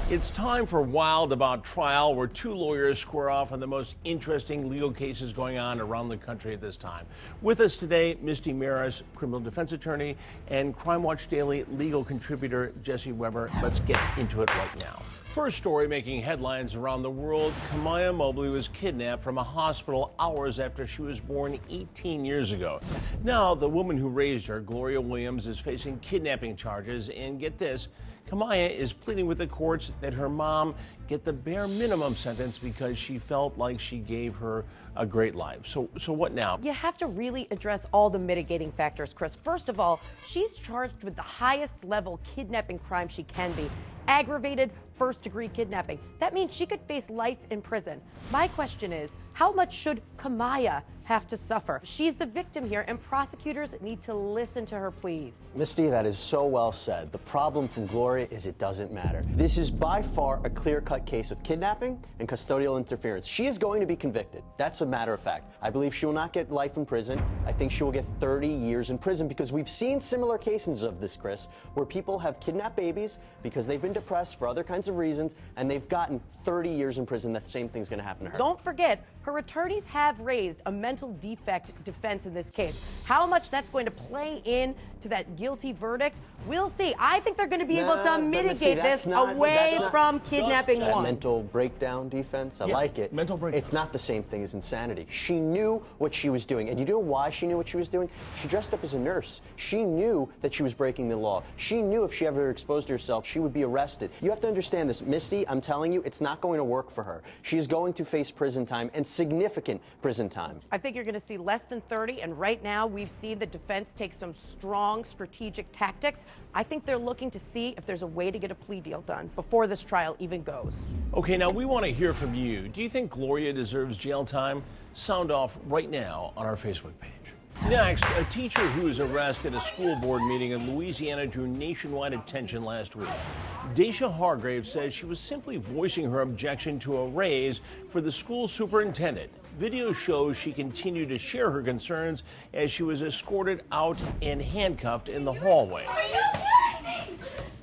It's time for Wild About Trial, where two lawyers square off on the most interesting legal cases going on around the country at this time. With us today, Misty Marris, criminal defense attorney, and Crime Watch Daily legal contributor Jesse Weber. Let's get into it right now. First story making headlines around the world, Kamiyah Mobley was kidnapped from a hospital hours after she was born 18 years ago. Now, the woman who raised her, Gloria Williams, is facing kidnapping charges, and get this, Kamiyah is pleading with the courts that her mom get the bare minimum sentence because she felt like she gave her a great life. So what now? You have to really address all the mitigating factors, Chris. First of all, she's charged with the highest level kidnapping crime she can be, aggravated first-degree kidnapping. That means she could face life in prison. My question is, how much should Kamiyah have to suffer? She's the victim here, and prosecutors need to listen to her pleas. Misty, that is so well said. The problem from Gloria is it doesn't matter. This is by far a clear-cut case of kidnapping and custodial interference. She is going to be convicted. That's a matter of fact. I believe she will not get life in prison. I think she will get 30 years in prison because we've seen similar cases of this, Chris, where people have kidnapped babies because they've been depressed for other kinds of reasons, and they've gotten 30 years in prison. That same thing's going to happen to her. Don't forget, her attorneys have raised a mental defect defense in this case. How much that's going to play in to that guilty verdict, we'll see. I think they're going to be able to mitigate this away from kidnapping one. Mental breakdown defense, I like it. Mental breakdown. It's not the same thing as insanity. She knew what she was doing. And you know why she knew what she was doing? She dressed up as a nurse. She knew that she was breaking the law. She knew if she ever exposed herself, she would be arrested. You have to understand this. Misty, I'm telling you, it's not going to work for her. She is going to face prison time, and significant prison time. I think you're going to see less than 30, and right now we've seen the defense take some strong strategic tactics. I think they're looking to see if there's a way to get a plea deal done before this trial even goes. Okay, now we want to hear from you. Do you think Gloria deserves jail time? Sound off right now on our Facebook page. Next, a teacher who was arrested at a school board meeting in Louisiana drew nationwide attention last week. Deyshia Hargrave says she was simply voicing her objection to a raise for the school superintendent. Video shows she continued to share her concerns as she was escorted out and handcuffed in the hallway.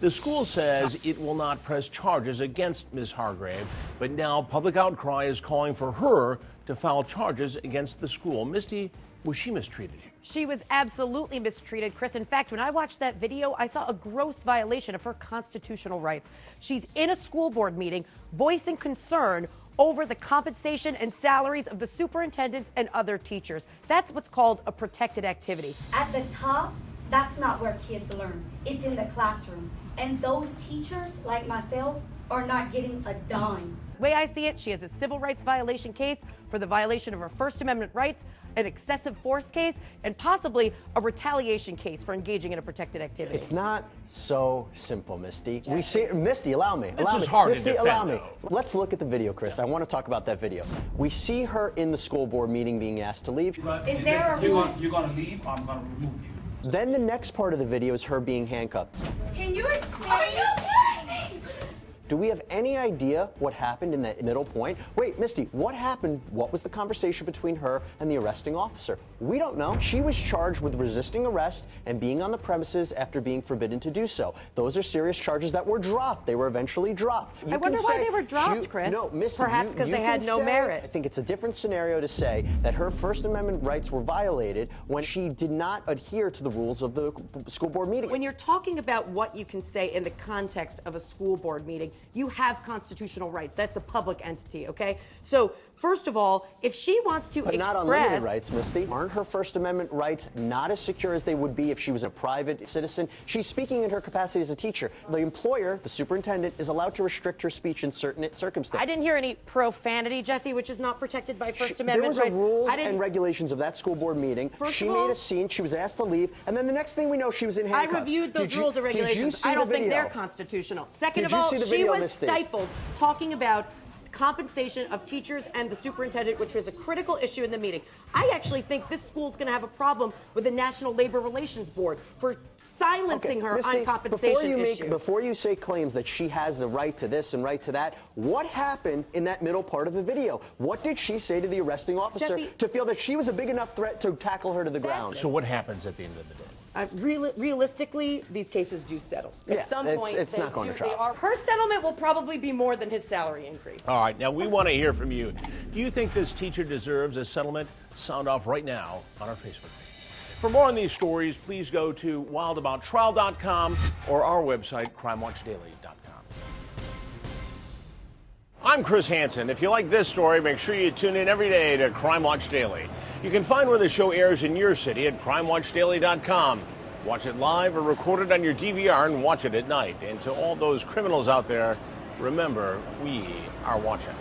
The school says it will not press charges against Ms. Hargrave, but now public outcry is calling for her to file charges against the school. Misty, was she mistreated? She was absolutely mistreated, Chris. In fact, when I watched that video, I saw a gross violation of her constitutional rights. She's in a school board meeting voicing concern over the compensation and salaries of the superintendents and other teachers. That's what's called a protected activity. At the top, that's not where kids learn. It's in the classroom. And those teachers, like myself, are not getting a dime. The way I see it, she has a civil rights violation case for the violation of her First Amendment rights, an excessive force case, and possibly a retaliation case for engaging in a protected activity. It's not so simple, Misty. We see, Misty, allow me. This is hard to Misty, defend, allow me. though. Let's look at the video, Chris. I want to talk about that video. We see her in the school board meeting being asked to leave. Is there a You're going to leave, or I'm going to remove you. Then the next part of the video is her being handcuffed. Can you explain? Do we have any idea what happened in that middle point? Wait, Misty, what happened? What was the conversation between her and the arresting officer? We don't know. She was charged with resisting arrest and being on the premises after being forbidden to do so. Those are serious charges that were dropped. They were eventually dropped. I wonder why they were dropped, Chris. No, Misty, perhaps because they had no merit. I think it's a different scenario to say that her First Amendment rights were violated when she did not adhere to the rules of the school board meeting. When you're talking about what you can say in the context of a school board meeting, you have constitutional rights. That's a public entity, okay? So, first of all, if she wants to But not unlimited rights, Misty. Aren't her First Amendment rights not as secure as they would be if she was a private citizen? She's speaking in her capacity as a teacher. The employer, the superintendent, is allowed to restrict her speech in certain circumstances. I didn't hear any profanity, Jesse, which is not protected by First Amendment There was rights. a rules and regulations of that school board meeting. She made a scene. She was asked to leave. And then the next thing we know, she was in handcuffs. I reviewed those rules and regulations. I don't think they're constitutional. Second of all, she was stifled talking about compensation of teachers and the superintendent, which was a critical issue in the meeting. I actually think this school's going to have a problem with the National Labor Relations Board for silencing her Misty, on compensation issues. Before you say claims that she has the right to this and right to that, what happened in that middle part of the video? What did she say to the arresting officer Jesse, to feel that she was a big enough threat to tackle her to the ground? So what happens at the end of the day? Realistically, these cases do settle. Yeah, At some it's- point, it's not going to trial. Her settlement will probably be more than his salary increase. All right, now we want to hear from you. Do you think this teacher deserves a settlement? Sound off right now on our Facebook page. For more on these stories, please go to wildabouttrial.com or our website, crimewatchdaily.com. I'm Chris Hansen. If you like this story, make sure you tune in every day to Crime Watch Daily. You can find where the show airs in your city at crimewatchdaily.com. Watch it live or record it on your DVR and watch it at night. And to all those criminals out there, remember, we are watching.